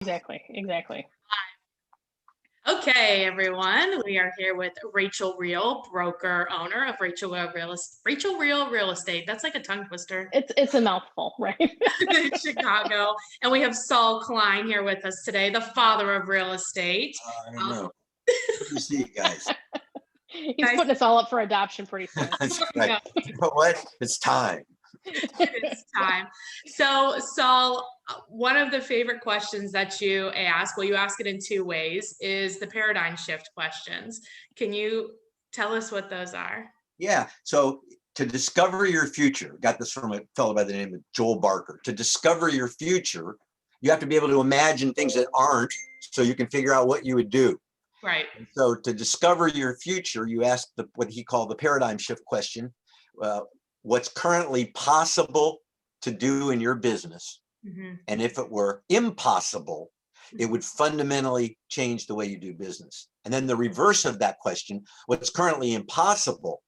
Exactly. Okay, everyone, we are here with Rachel Real, broker owner of Rachel Real Real Estate. That's like a tongue twister. It's a mouthful, right? In Chicago. And we have Saul Klein here with us today, the father of real estate. I know. Good to see you guys. He's putting us all up for adoption pretty soon. That's right. You know what? It's time. It's time. So, Saul, one of the favorite questions that you ask, well, you ask it in two ways, is the paradigm shift questions. Can you tell us what those are? Yeah. So to discover your future, got this from a fellow by the name of Joel Barker. To discover your future, you have to be able to imagine things that aren't, so you can figure out what you would do. Right. And so to discover your future, you ask what he called the paradigm shift question. What's currently possible to do in your business? Mm-hmm. And if it were impossible, it would fundamentally change the way you do business. And then the reverse of that question, what's currently impossible,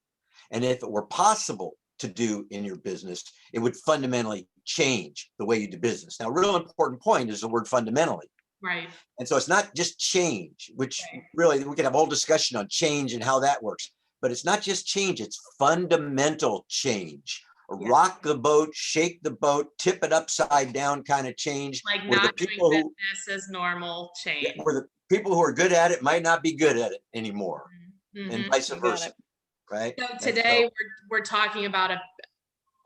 and if it were possible to do in your business, it would fundamentally change the way you do business. Now, a real important point is the word fundamentally. Right. And so it's not just change, which really we could have a whole discussion on change and how that works. But it's not just change, it's fundamental change. Rock the boat, shake the boat, tip it upside down kind of change. Like not doing business as normal change. Where the people who are good at it might not be good at it anymore, and vice versa, right? So today we're talking about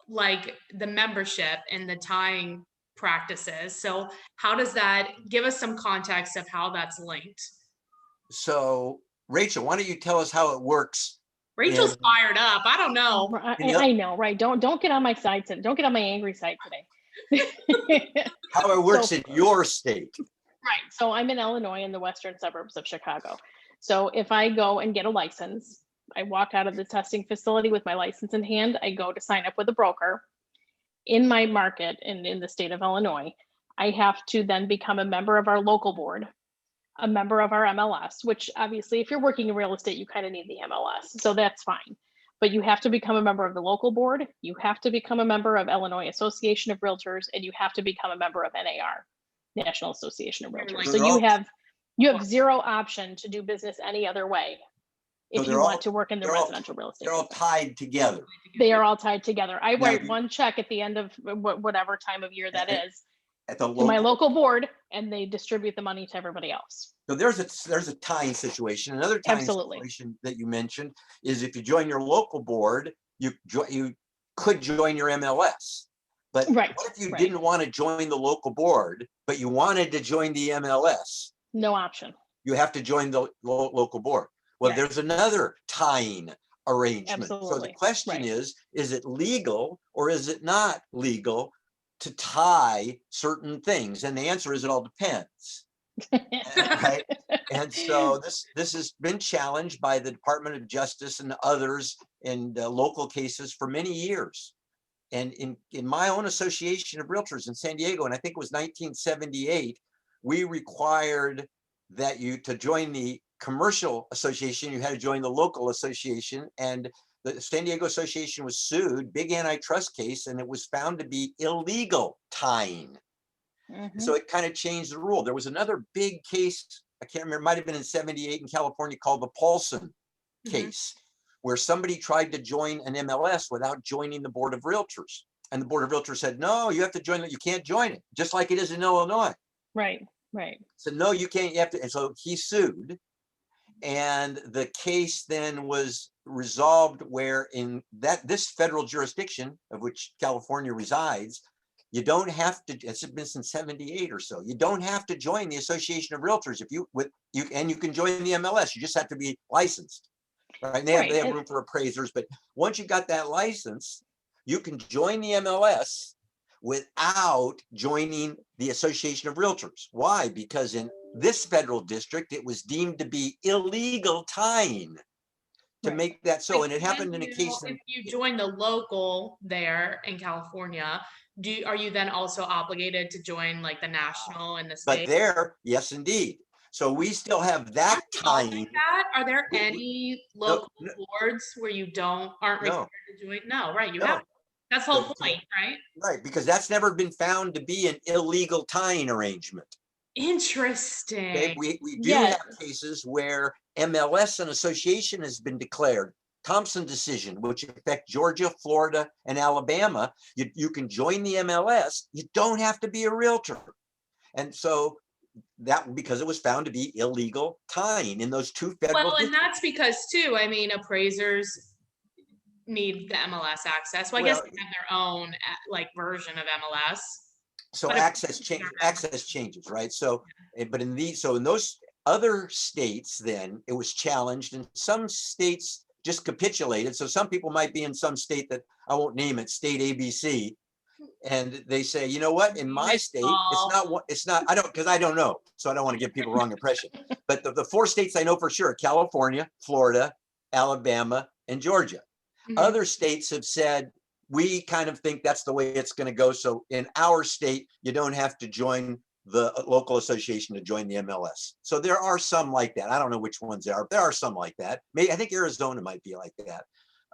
like the membership and the tying practices. So how does that, give us some context of how that's linked? So Rachel, why don't you tell us how it works? Rachel's fired up. I don't know. I know, right? Don't get on my side today. Don't get on my angry side today. How it works in your state. Right. So I'm in Illinois in the western suburbs of Chicago. So if I go and get a license, I walk out of the testing facility with my license in hand. I go to sign up with a broker in my market in the state of Illinois. I have to then become a member of our local board, a member of our MLS, which obviously if you're working in real estate, you kind of need the MLS. So that's fine. But you have to become a member of the local board. You have to become a member of Illinois Association of Realtors, and you have to become a member of NAR, National Association of Realtors. So you have zero option to do business any other way if you want to work in the residential real estate. They're all tied together. They are all tied together. I write one check at the end of whatever time of year that is to my local board, and they distribute the money to everybody else. So there's a tying situation. Another tying situation that you mentioned is if you join your local board, you could join your MLS. But what if you didn't want to join the local board, but you wanted to join the MLS? No option. You have to join the local board. Well, there's another tying arrangement. Absolutely. So the question is it legal or is it not legal to tie certain things? And the answer is it all depends. Right? And so this has been challenged by the Department of Justice and others in local cases for many years. And in my own association of realtors in San Diego, and I think it was 1978, we required that to join the commercial association, you had to join the local association, and the San Diego Association was sued, big antitrust case, and it was found to be illegal tying. So it kind of changed the rule. There was another big case, I can't remember, it might have been in 78 in California, called the Paulson case, where somebody tried to join an MLS without joining the Board of Realtors. And the Board of Realtors said, no, you have to join it. You can't join it, just like it is in Illinois. Right. So no, you can't, you have to. And so he sued. And the case then was resolved where in this federal jurisdiction of which California resides, you don't have to, it's been since 78 or so, you don't have to join the Association of Realtors and you can join the MLS, you just have to be licensed. Right? And they have room for appraisers, but once you got that license, you can join the MLS without joining the Association of Realtors. Why? Because in this federal district, it was deemed to be illegal tying to make that so. And it happened in a case. If you join the local there in California, are you then also obligated to join like the national and the state? But yes, indeed. So we still have that tying. Are there any local boards where you aren't required to join? No, right? You have. That's the whole point, right? Right, because that's never been found to be an illegal tying arrangement. Interesting. Okay, we do Yeah. have cases where MLS and association has been declared. Thompson decision, which affect Georgia, Florida, and Alabama. You can join the MLS. You don't have to be a realtor. And so that, because it was found to be illegal tying in those two federal Well, and districts. that's because too, I mean, appraisers need the MLS access. Well, I guess Well, they have their own like version of MLS. so But if- access changes, right? So, but in those other states, then it was challenged, and some states just capitulated. So some people might be in some state that I won't name it, state ABC, and they say, you know what, in my state, it's not, I don't, because I don't know, so I don't want to give people wrong impression. But the four states I know for sure: California, Florida, Alabama, and Georgia. Mhm. Other states have said, we kind of think that's the way it's going to go. So in our state, you don't have to join the local association to join the MLS. So there are some like that. I don't know which ones there are. There are some like that. Maybe I think Arizona might be like that,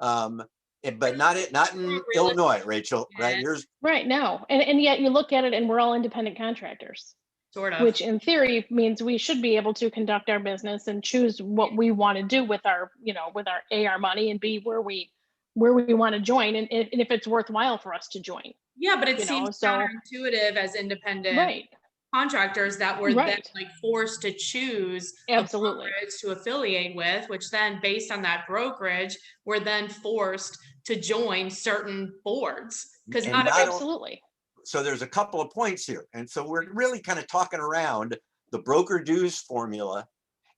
but not in Illinois, Rachel. Right? Yours. Right, no. And yet you look at it and we're all independent contractors, Sort of. which in theory means we should be able to conduct our business and choose what we want to do with our, with our AR money, and be where we want to join, and if it's worthwhile for us to join. Yeah, but it You know, seems so- counterintuitive as independent Right, contractors that were then Right. like forced to choose Absolutely. a brokerage to affiliate with, which then based on that brokerage, were then forced to join certain boards. Because And not not every only- absolutely. So there's a couple of points here. And so we're really kind of talking around the broker dues formula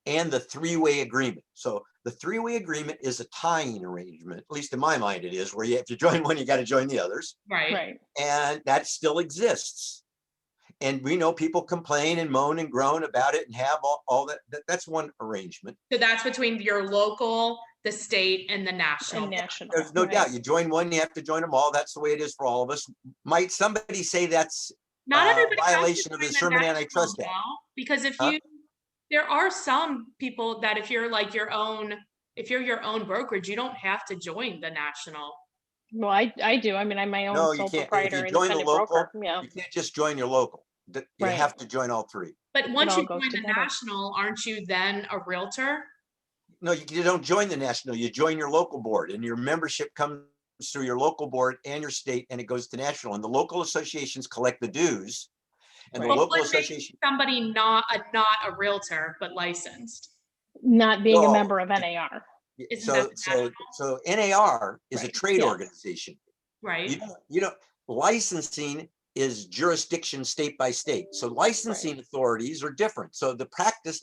and the three-way agreement. So the three-way agreement is a tying arrangement, at least in my mind it is, where you have to join one, you got to join the others. right. And that still exists. And we know people complain and moan and groan about it and have all that. That's one arrangement. So that's between your local, the state, and the national. And national. There's no right. doubt. You join one, you have to join them all. That's the way it is for all of us. Might somebody say that's Not everybody has to violation of the join Sherman national Antitrust Act? now, because if Huh? there are some people that if you're like your own brokerage, you don't have to join the national. Well, I do. I mean, I'm my own No, you sole can't. If proprietor, you join the independent local, broker. Yeah. you can't just join your local. You Right. have to join all three. But once all you goes join the together. national, aren't you then a realtor? No, you don't join the national. You join your local board, and your membership comes through your local board and your state, and it goes to national. And the local associations collect the dues, and the Right. local What makes association. somebody not a realtor but licensed? Not being a No. member of NAR. Isn't So that the so NAR is a Right. trade Yes. organization. Right. You know, licensing is jurisdiction state by state. So licensing authorities are different. So the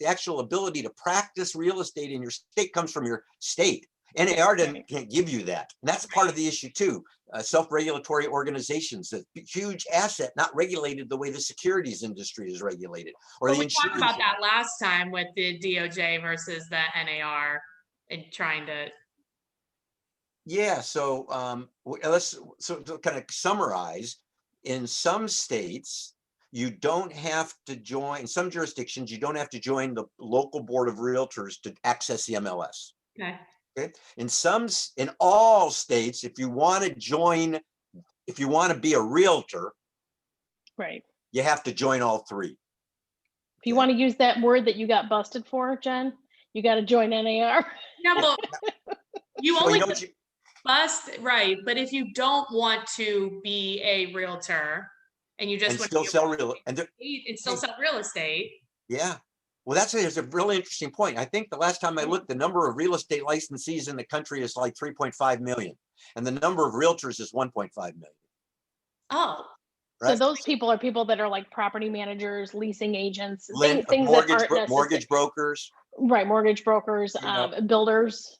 actual ability to practice real estate in your state comes from your state. NAR can't give you that. And that's part of the issue too. Self-regulatory organizations, a huge asset, not regulated the way the securities industry is regulated. Or But the we talked insurance. about that last time with the DOJ versus the NAR and trying to. Yeah, so let's to kind of summarize. In some states, you don't have to join. In some jurisdictions, you don't have to join the local board of realtors to access the MLS. Okay. Okay. In all states, if you want to be a realtor, Right. you have to join all three. If you want to use that word that you got busted for, Jen, you got to join NAR. Yeah, but you So only you know get bust, right? But if you don't want to be a realtor and you just and want still to sell real and still sell real estate. yeah. Well, that's a really interesting point. I think the last time I looked, the number of real estate licensees in the country is like 3.5 million, and the number of realtors is 1.5 million. Oh, So Right? those people are people that are like property managers, leasing agents, things that Mortgage aren't necessary. mortgage brokers. Right, mortgage brokers, builders,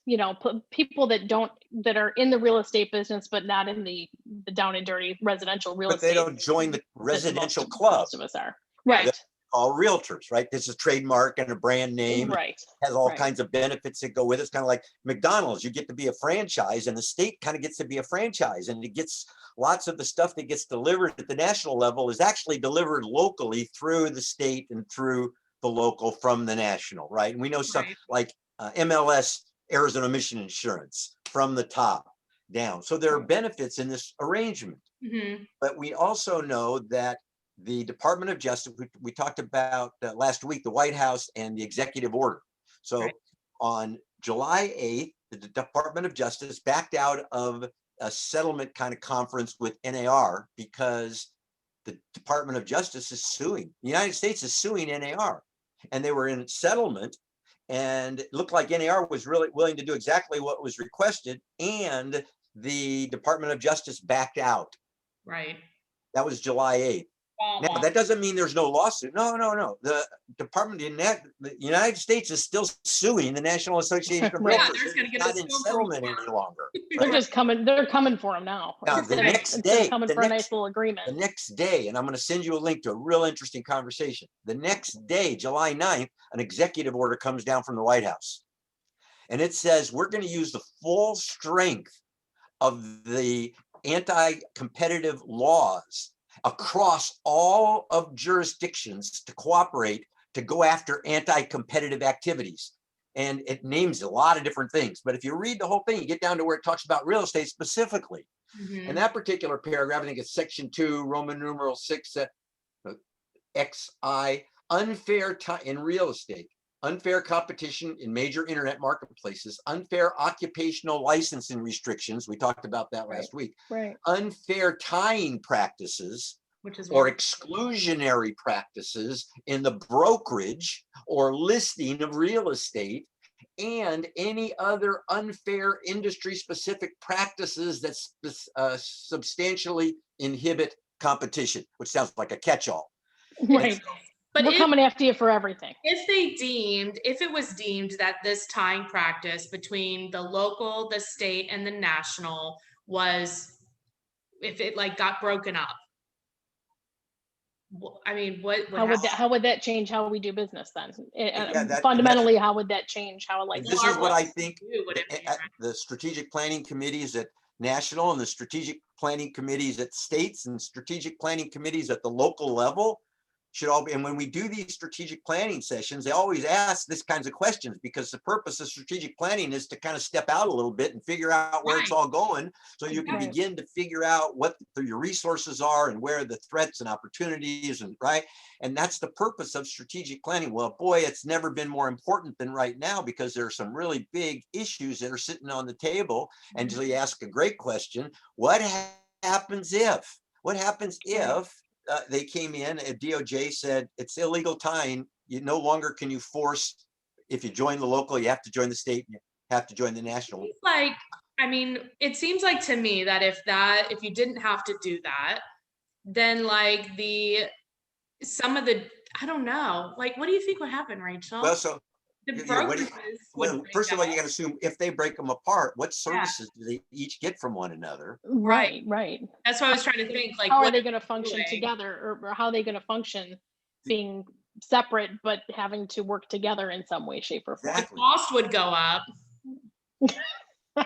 people that are in the real estate business, but not in the down and dirty residential real But estate. they don't join the that residential most club. of us are. Right. Right. Called realtors, right? This is a trademark and a brand name. Right. Has all Right. kinds of benefits that go with it. It's kind of like McDonald's. You get to be a franchise, and the state kind of gets to be a franchise, and it gets lots of the stuff that gets delivered at the national level is actually delivered locally through the state and through the local from the national, right? And we know some like MLS, Arizona Mission Insurance, from the top down. So there are benefits in this arrangement. Mm-hmm. But we also know that the Department of Justice, we talked about last week, the White House and the executive order. So Right. on July 8th, the Department of Justice backed out of a settlement kind of conference with NAR because the Department of Justice is suing. The United States is suing NAR, and they were in settlement, and it looked like NAR was really willing to do exactly what was requested, and the Department of Justice backed out. Right. That was July 8th. Now, that doesn't mean there's no lawsuit. No. The the United States is still suing the National Association of Right. Yeah, Realtors. they're gonna It's get not a in storm settlement from any longer. They're just coming, they're coming for him now. Now, Instead the of- next instead of day, coming for a nice little agreement. the next day, and I'm going to send you a link to a real interesting conversation. The next day, July 9th, an executive order comes down from the White House. And it says, we're going to use the full strength of the anti-competitive laws across all of jurisdictions to cooperate to go after anti-competitive activities. And it names a lot of different things. But if you read the whole thing, you get down to where it talks about real estate specifically. Mhm. In that particular paragraph, I think it's section 2, Roman numeral 6, XI, in real estate, unfair competition in major internet marketplaces, unfair occupational licensing restrictions. We talked about that last week. Right. Unfair tying practices Which is or what- exclusionary practices in the brokerage or listing of real estate, and any other unfair industry-specific practices that substantially inhibit competition, which sounds like a catch-all. Right. But We're coming after you for everything. if it was deemed that this tying practice between the local, the state, and the national was, if it like got broken up, I mean, what How would that change how we do business then? Yeah, Fundamentally, how would that change how like this is what I think would it be, right? the strategic planning committees at national and the strategic planning committees at states and strategic planning committees at the local level should all be. And when we do these strategic planning sessions, they always ask this kinds of questions, because the purpose of strategic planning is to kind of step out a little bit and figure out where it's all going, so you can Right. begin to figure out what your resources are and where the threats and opportunities and right. And that's the purpose of strategic planning. Well, boy, it's never been more important than right now, because there are some really big issues that are sitting on the table. And so you ask a great question: what happens if? What happens if they came in and DOJ said it's illegal tying? You no longer can you force, if you join the local, you have to join the state, you have to join the national. It's like, I mean, it seems like to me that if you didn't have to do that, then like some of the, I don't know, like, what do you think would happen, Rachel? Well, so The what do you- brokerages well, would first of all, break you got to assume if they break them apart, what Yeah. services do they each get from one another? Right. Right. up. That's what I was trying to think, like, How are what they going to function doing? together, or how are they going to function being separate but having to work together in some way, shape, or form? the Exactly. cost would go up.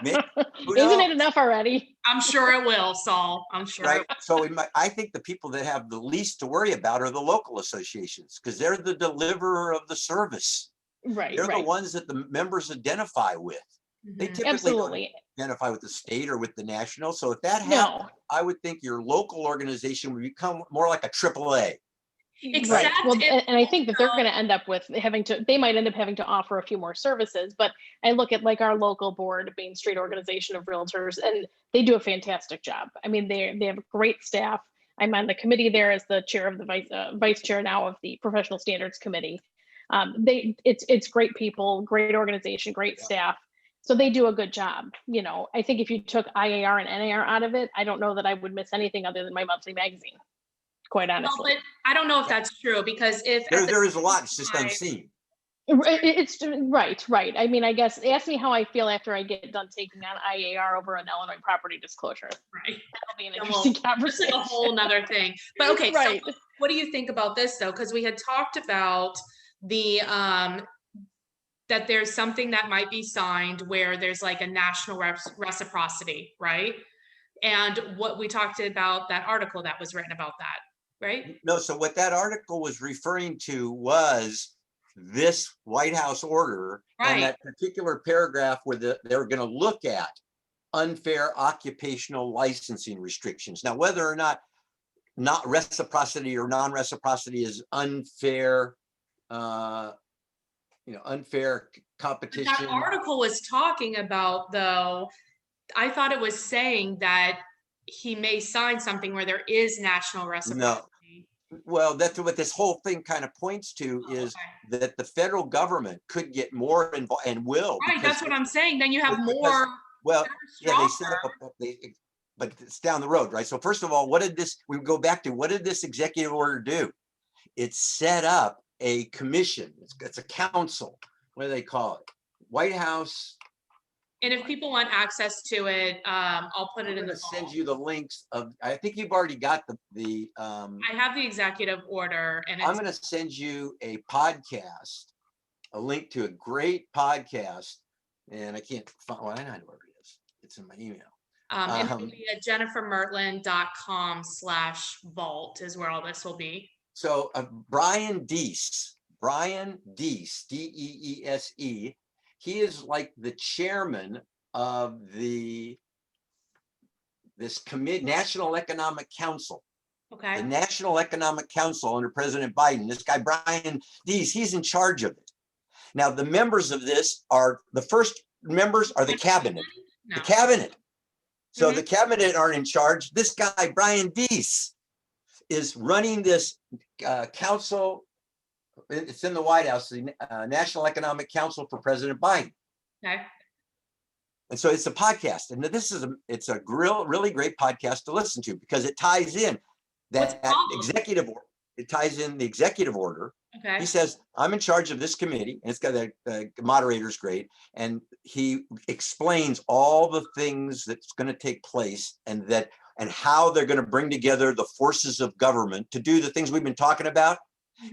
Maybe- who Isn't knows? it enough already? I'm sure it will, Saul. I'm sure. Right. So I think the people that have the least to worry about are the local associations, because they're the deliverer of the service. Right. They're the Right. ones that the members identify with. They Mhm. typically don't Absolutely. identify with the state or with the national. So if that No. happens, I would think your local organization would become more like a AAA. Except Right. Well, if and I think that they're going to end up with they might end up having to offer a few more services. But I look at like our local board, Main Street Organization of Realtors, and they do a fantastic job. I mean, they have a great staff. I'm on the committee there as the chair of the vice chair now of the Professional Standards Committee. It's great people, great organization, great Yeah. staff. So they do a good job. You know, I think if you took IAR and NAR out of it, I don't know that I would miss anything other than my monthly magazine, quite no, honestly. but I don't know if that's true, because if There is a lot, it's just time- unseen. It's right. I mean, I guess ask me how I feel after I get done taking on IAR over an Illinois property disclosure. right, That'll be an Then interesting that's like conversation. a whole nother thing. But okay, Right. so what do you think about this though? Because we had talked about the that there's something that might be signed where there's like a national reciprocity, right? And what we talked about, that article that was written about that, right? No, so what that article was referring to was this White House order and Right. that particular paragraph where they're going to look at unfair occupational licensing restrictions. Now, whether or not not reciprocity or non-reciprocity is unfair, unfair But competition. that article was talking about, though, I thought it was saying that he may sign something where there is national reciprocity. Well, that's what this whole thing kind of points to, is that the federal government could get more involved and will. Right, that's what I'm saying. Then you have more. Well, yeah, they stronger. set up, but it's down the road, right? So first of all, we go back to, what did this executive order do? It set up a commission. It's a council. What do they call it? White House. And if people want access to it, I'll put it in the send you the links of, I think you've already got the I have the executive order, and I'm going to send you a podcast, a link to a great podcast, and I can't find, well, I know where it is. It's in my email. And it'll be at jennifermertlin.com/vault is where all this will be. So Brian Deese, D-E-E-S-E, he is like the chairman of this committee, National Economic Council. Okay. The National Economic Council under President Biden. This guy, Brian Deese, he's in charge of it. Now, the members of this the first members are the cabinet. No. The cabinet. So the cabinet aren't in charge. This guy, Brian Deese, is running this council. It's in the White House, the National Economic Council for President Biden. Okay. And so it's a podcast, and it's a really great podcast to listen to, because it ties in that executive order. It ties in the executive order. Okay. He says, I'm in charge of this committee, and it's got the moderator's great, and he explains all the things that's going to take place, and how they're going to bring together the forces of government to do the things we've been talking about.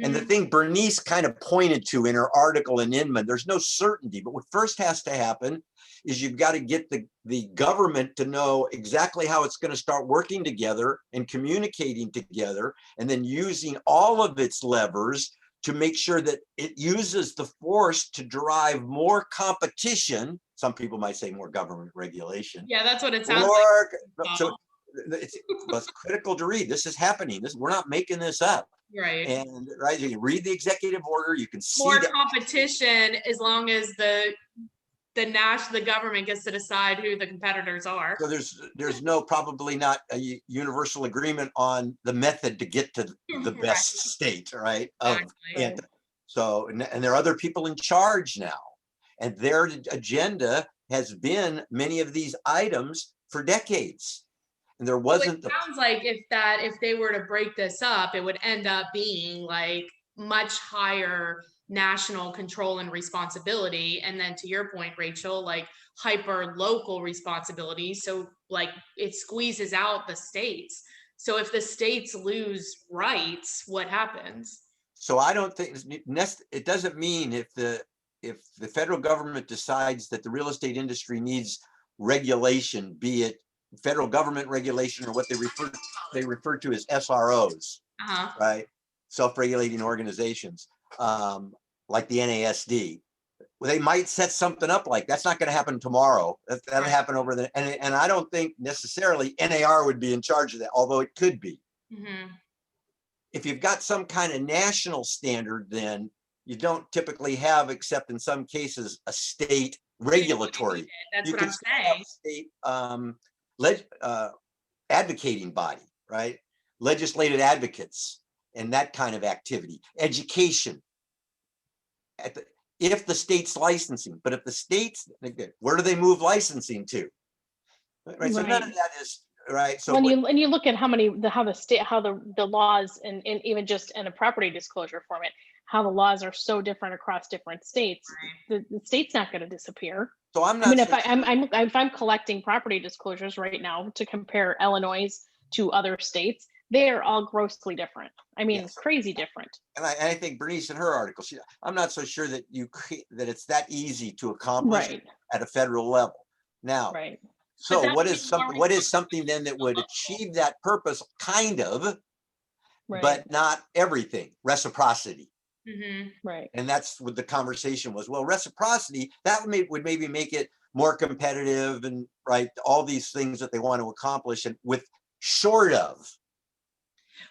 And the thing Bernice kind of pointed to in her article in Inman, there's no certainty, but what first has to happen is you've got to get the government to know exactly how it's going to start working together and communicating together, and then using all of its levers to make sure that it uses the force to drive more competition. Some people might say more government regulation. Yeah, that's what it sounds like. So it's critical to read. This is happening. We're not making this up. Right. And you can read the executive order. You can see more competition, as long as the government gets to decide who the competitors are. So there's probably not a universal agreement on the method to get to the best state, right? Exactly. So and there are other people in charge now, and their agenda has been many of these items for decades. And there wasn't. So it sounds like if they were to break this up, it would end up being like much higher national control and responsibility, and then to your point, Rachel, like hyper local responsibility. So like it squeezes out the states. So if the states lose rights, what happens? So I don't think it doesn't mean if the federal government decides that the real estate industry needs regulation, be it federal government regulation or what they refer to as SROs, right? Self-regulating organizations, like the NASD. Well, they might set something up like that's not going to happen tomorrow. That'll happen over and I don't think necessarily NAR would be in charge of that, although it could be. If you've got some kind of national standard, then you don't typically have, except in some cases, a state regulatory. That's what I'm saying. State advocating body, right? Legislative advocates and that kind of activity. Education. If the state's licensing, but if the states, where do they move licensing to? Right. So none of that is right. So when you look at how the laws and even just in a property disclosure format, how the laws are so different across different states, the state's not going to disappear. So I'm not. I mean, if I'm collecting property disclosures right now to compare Illinois to other states, they are all grossly different. I mean, yes. Crazy different. And I think Bernice in her article, I'm not so sure that that it's that easy to accomplish at a federal level. Now, so what is something then that would achieve that purpose, kind of, but not everything? Reciprocity. Right. And that's what the conversation was. Well, reciprocity, that would maybe make it more competitive and all these things that they want to accomplish, and with short of.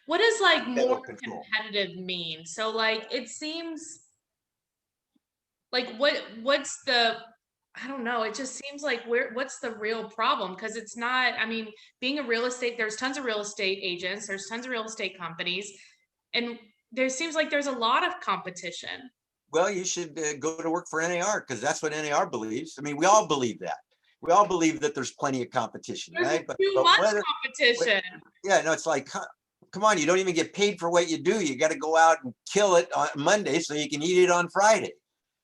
What does like Federal more control. competitive mean? So like it seems like what's the, I don't know, it just seems like what's the real problem? Because it's not, I mean, being a real estate, there's tons of real estate agents, there's tons of real estate companies, and there seems like there's a lot of competition. Well, you should go to work for NAR because that's what NAR believes. I mean, we all believe that. We all believe that there's plenty of competition, There's right? too much whether, competition. yeah, no, it's like, come on, you don't even get paid for what you do. You got to go out and kill it on Monday so you can eat it on Friday.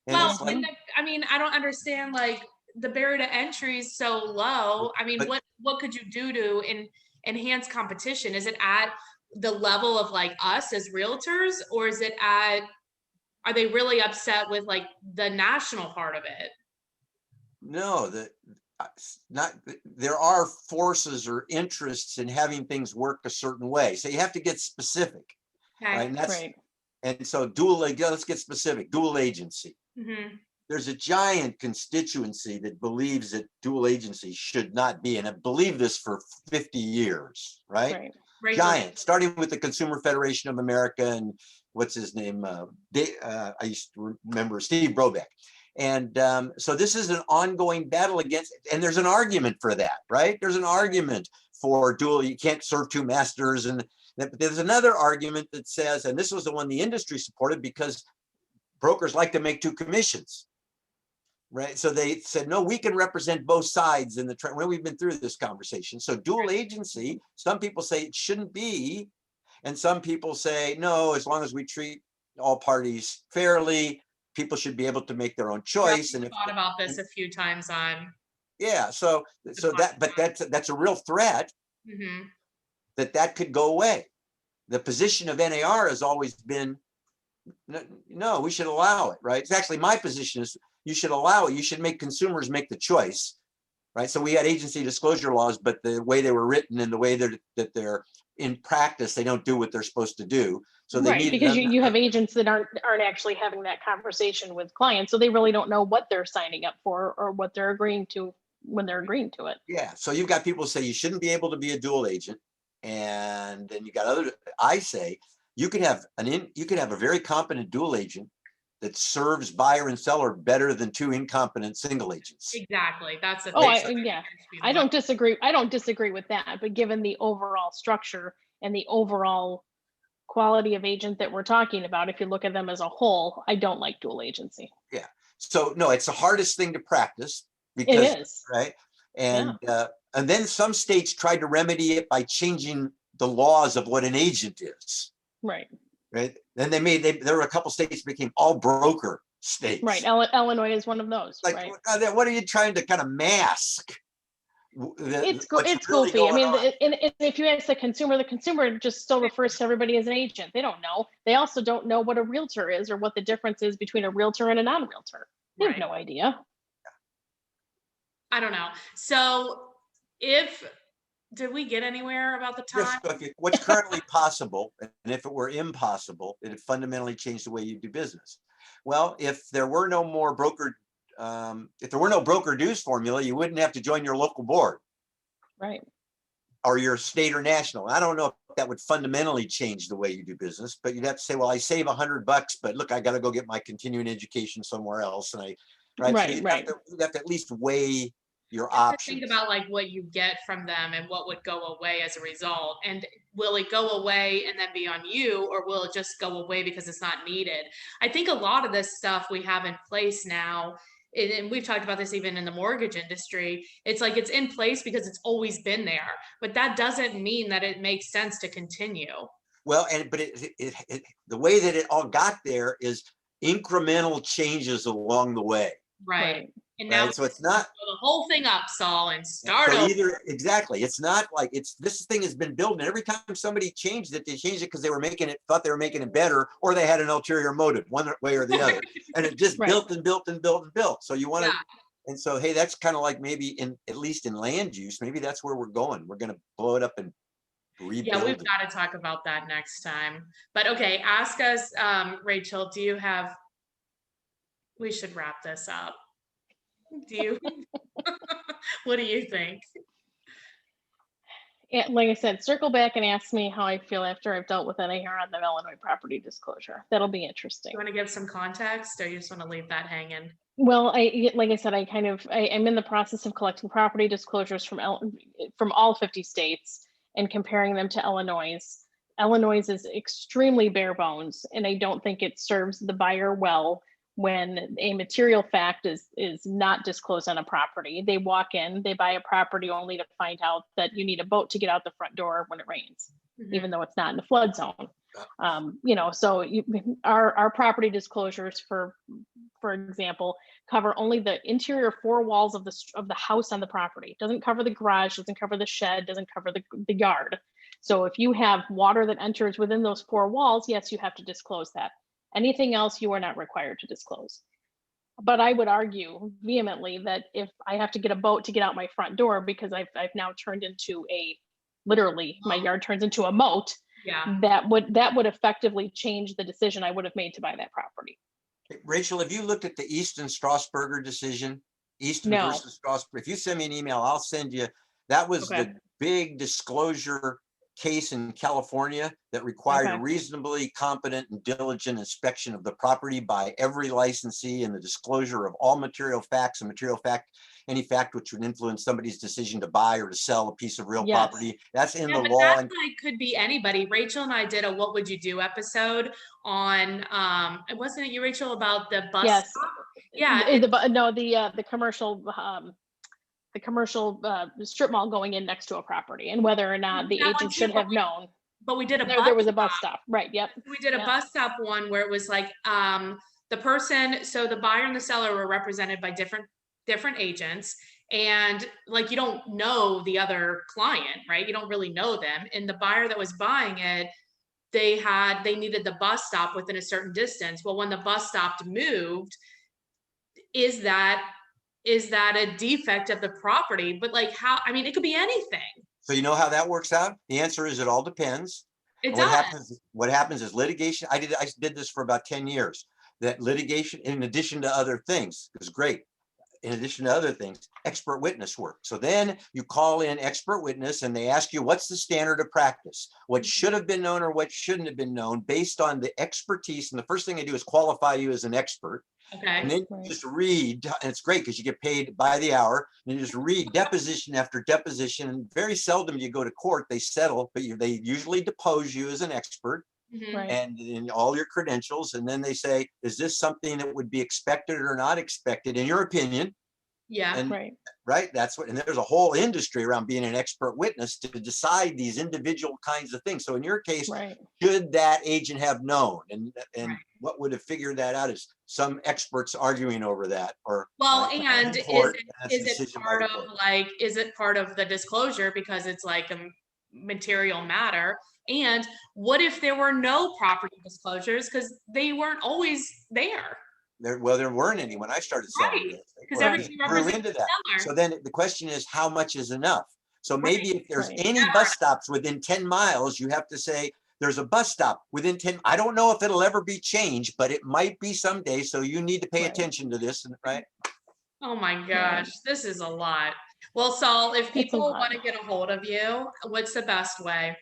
And Well, it's like, I mean, I don't understand, like the barrier to entry is so low. I mean, but what could you do to enhance competition? Is it at the level of like us as realtors, or is it at, are they really upset with like the national part of it? no, not there are forces or interests in having things work a certain way. So you have to get specific, Okay. right? And that's Right. and so let's get specific. Dual agency. Mm-hmm. There's a giant constituency that believes that dual agency should not be, and I've believed this for 50 years, right? Right. Right. Giant, starting with the Consumer Federation of America and what's his name? I used to remember Steve Brobeck. And so this is an ongoing battle against, and there's an argument for that, right? There's an argument for dual, you can't serve two masters. And there's another argument that says, and this was the one the industry supported because brokers like to make two commissions. Right. So they said, no, we can represent both sides in the trend. Well, we've been through this conversation. So dual agency, some people say it shouldn't be. And some people say, no, as long as we treat all parties fairly, people should be able to make their own choice. Yeah, And if thought about this a few times on. yeah, so that's a real threat Mm-hmm. that could go away. The position of NAR has always been, no, we should allow it, right? It's actually my position is you should allow it. You should make consumers make the choice, right? So we had agency disclosure laws, but the way they were written and the way that they're in practice, they don't do what they're supposed to do. So they Right, need because you have agents that aren't actually having that conversation with clients, so they really don't know what they're signing up for or what they're agreeing to when they're agreeing to it. yeah. So you've got people say you shouldn't be able to be a dual agent, and then you got other. I say you could have a very competent dual agent that serves buyer and seller better than two incompetent single agents. Exactly. That's the Oh, thing. yeah, I don't disagree. I don't disagree with that, but given the overall structure and the overall quality of agent that we're talking about, if you look at them as a whole, I don't like dual agency. Yeah. So no, it's the hardest thing to practice It because is. right. Yeah. And then some states tried to remedy it by changing the laws of what an agent is. Right. Right. Then there were a couple states that became all broker states. Right. Illinois is one of those. Like, right. What are you trying to kind of mask? It's really goofy. I mean, on? and if you ask the consumer just still refers to everybody as an agent. They don't know. They also don't know what a realtor is or what the difference is between a realtor and a non-realtor. They have no idea. I don't know. So did we get anywhere about the time? Yes, so what's currently possible, and if it were impossible, it'd fundamentally change the way you do business. Well, if there were no broker dues formula, you wouldn't have to join your local board. Right. Or your state or national. I don't know if that would fundamentally change the way you do business, but you'd have to say, well, I save $100, but look, I got to go get my continuing education somewhere else. And right. So you'd have to at least weigh your options. Think about like what you get from them and what would go away as a result. And will it go away and then be on you, or will it just go away because it's not needed? I think a lot of this stuff we have in place now, and we've talked about this even in the mortgage industry, it's like it's in place because it's always been there, but that doesn't mean that it makes sense to continue. Well, but the way that it all got there is incremental changes along the way. Right. And now so it's not the whole thing up, Saul, and start so over. Either exactly. It's not like this thing has been built, and every time somebody changed it, they changed it because they were thought they were making it better, or they had an ulterior motive, one way or the other, and it just built and built and built and built. So you want to, and so hey, that's kind of like maybe at least in land use, maybe that's where we're going. We're going to blow it up and rebuild. Yeah, we've got to talk about that next time. But okay, ask us, Rachel. We should wrap this up. What do you think? like I said, circle back and ask me how I feel after I've dealt with any here on the Illinois property disclosure. That'll be interesting. You want to give some context, or you just want to leave that hanging? Well, like I said, I'm in the process of collecting property disclosures from all 50 states and comparing them to Illinois. Illinois is extremely bare bones, and I don't think it serves the buyer well when a material fact is not disclosed on a property. They walk in, they buy a property only to find out that you need a boat to get out the front door when it rains, even though it's not in the flood zone. So our property disclosures, for example, cover only the interior four walls of the house on the property. Doesn't cover the garage, doesn't cover the shed, doesn't cover the yard. So if you have water that enters within those four walls, yes, you have to disclose that. Anything else you are not required to disclose. But I would argue vehemently that if I have to get a boat to get out my front door because I've now turned into literally my yard turns into a moat, Yeah. that would effectively change the decision I would have made to buy that property. Rachel, have you looked at the Easton Strasburger decision? Easton No. versus Strasburger. If you send me an email, I'll send you. That was Okay. the big disclosure case in California that required Okay. a reasonably competent and diligent inspection of the property by every licensee and the disclosure of all material facts and any fact which would influence somebody's decision to buy or to sell a piece of real Yes. property. That's in the but law. that's like could be anybody. Rachel and I did a "What Would You Do" episode on it wasn't it you, Rachel, about the bus Yes. stop? Yeah. The commercial strip mall going in next to a property and whether or not the That one agent too, should have known. But we did a There was a bus stop. Right. Yep. We did a Yep. bus stop one where it was like the person, so the buyer and the seller were represented by different agents, and like you don't know the other client, right? You don't really know them. And the buyer that was buying it, they needed the bus stop within a certain distance. Well, when the bus stop moved, is that a defect of the property? But like how, I mean, it could be anything. So you know how that works out? The answer is it all depends. It What does. happens is litigation. I did this for about 10 years. That litigation, in addition to other things, is great. In addition to other things, expert witness work. So then you call in expert witness and they ask you, what's the standard of practice? What should have been known or what shouldn't have been known based on the expertise. And the first thing they do is qualify you as an expert. Okay. And then you just read, and it's great because you get paid by the hour, and you just read deposition after deposition. And very seldom you go to court, they settle, but they usually depose you as an expert. Mhm. And in all your credentials, and then they say, is this something that would be expected or not expected in your opinion? Yeah. And Right. that's what, and there's a whole industry around being an expert witness to decide these individual kinds of things. So in your case, Right. should that agent have known? And Right. what would have figured that out is some experts arguing over that, or well, and in court, is it part of like, is it part of the disclosure because it's like a material matter? And what if there were no property disclosures because they weren't always there? there weren't any when I started selling Right, real estate. because Well, everything we grew represents into the that. seller. So then the question is, how much is enough? So maybe if there's Right. any bus stops within 10 miles, you have to say there's a bus stop within 10. I don't know if it'll ever be changed, but it might be someday. So you need to pay Right. attention to this, right? Oh my gosh, this is a lot. Well, Saul, if It's a people lot. want to get a hold of you, what's the best way?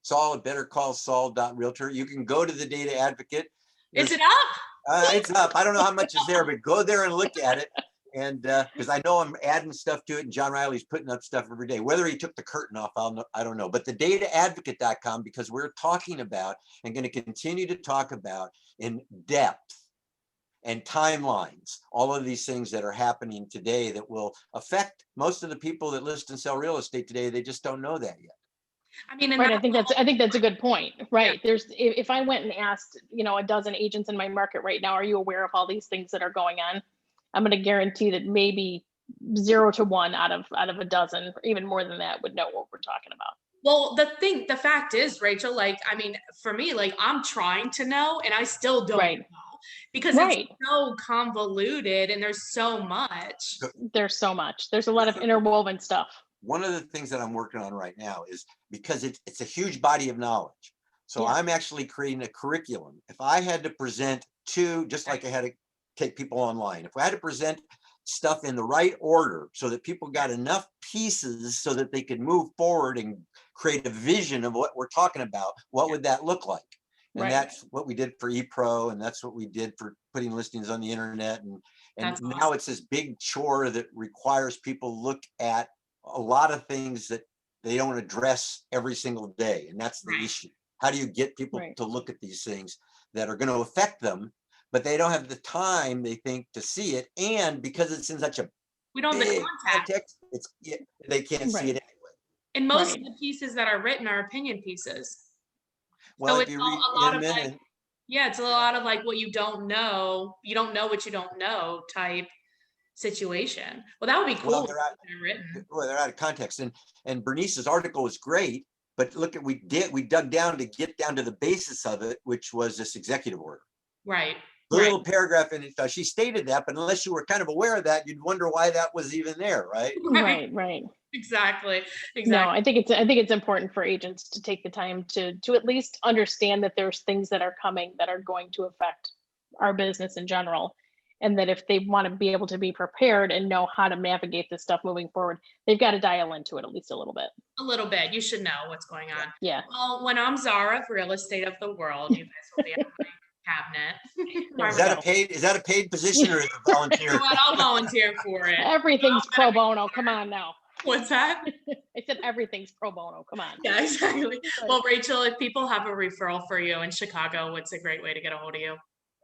Saul at bettercallsaul.realtor. You can go to the Data Advocate. Is it up? It's up. I don't know how much is there, but go there and look at it. And because I know I'm adding stuff to it, and John Riley's putting up stuff every day. Whether he took the curtain off, I don't know. But the dataadvocate.com, because we're talking about and going to continue to talk about in depth and timelines, all of these things that are happening today that will affect most of the people that list and sell real estate today. They just don't know that yet. I mean, and Right. I that's think that's a good point. Right. There's, if I went and asked, a dozen agents in my market right now, are you aware of all these things that are going on? I'm going to guarantee that maybe 0 to 1 out of a dozen, or even more than that, would know what we're talking about. well, the fact is, Rachel, like, I mean, for me, like, I'm trying to know and I still don't Right. know because Right. it's so convoluted and there's so much. There's so much. There's a lot of interwoven stuff. One of the things that I'm working on right now is because it's a huge body of knowledge. So Yeah. I'm actually creating a curriculum. If I had to present just like I had to take people online, if I had to present stuff in the right order so that people got enough pieces so that they could move forward and create a vision of what we're talking about, what would that look like? And Right. that's what we did for ePro, and that's what we did for putting listings on the internet. And That's now awesome. it's this big chore that requires people look at a lot of things that they don't address every single day. And that's the Right. issue. How do you get people Right. to look at these things that are going to affect them, but they don't have the time, they think, to see it? And because it's in such a We don't have the big context. context, they can't see it Right. anyway. And most Right. of the pieces that are written are opinion pieces. Well, So if it's you a read lot of Inman like, and yeah, it's a lot of like what you don't know what you don't know type situation. Well, that would be cool. well, if they're written. they're out of context. And Bernice's article was great, but look at we dug down to get down to the basis of it, which was this executive order. Right. The Right. little paragraph in it, she stated that, but unless you were kind of aware of that, you'd wonder why that was even there, right? Right. Right. Exactly. No, Exactly. I think it's important for agents to take the time to at least understand that there's things that are coming that are going to affect our business in general. And that if they want to be able to be prepared and know how to navigate this stuff moving forward, they've got to dial into it at least a little bit. A little bit. You should know what's going on. Yeah. Well, when I'm Zara of Real Estate of the World, you guys will be on my cabinet. There Is we that go. a paid position or is it a volunteer? But I'll volunteer for it. Everything's pro bono. Come on now. What's that? I said everything's pro bono. Come on. Yeah, exactly. Right. Well, Rachel, if people have a referral for you in Chicago, what's a great way to get a hold of you?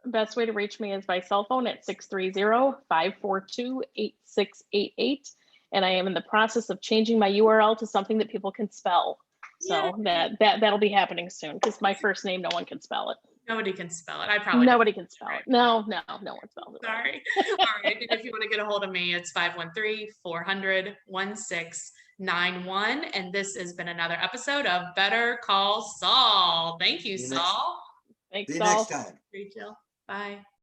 Best way to reach me is by cell phone at 630-542-8688. And I am in the process of changing my URL to something that people can spell. So that'll be happening soon because my first name, no one can spell it. Nobody can spell it. I probably Nobody can spell it. No one spells it. Sorry. All right. And if you want to get a hold of me, it's 513-400-1691. And this has been another episode of Better Call Saul. Thank you, See you next- Saul. Thanks, See you Saul. next time. Rachel. Bye.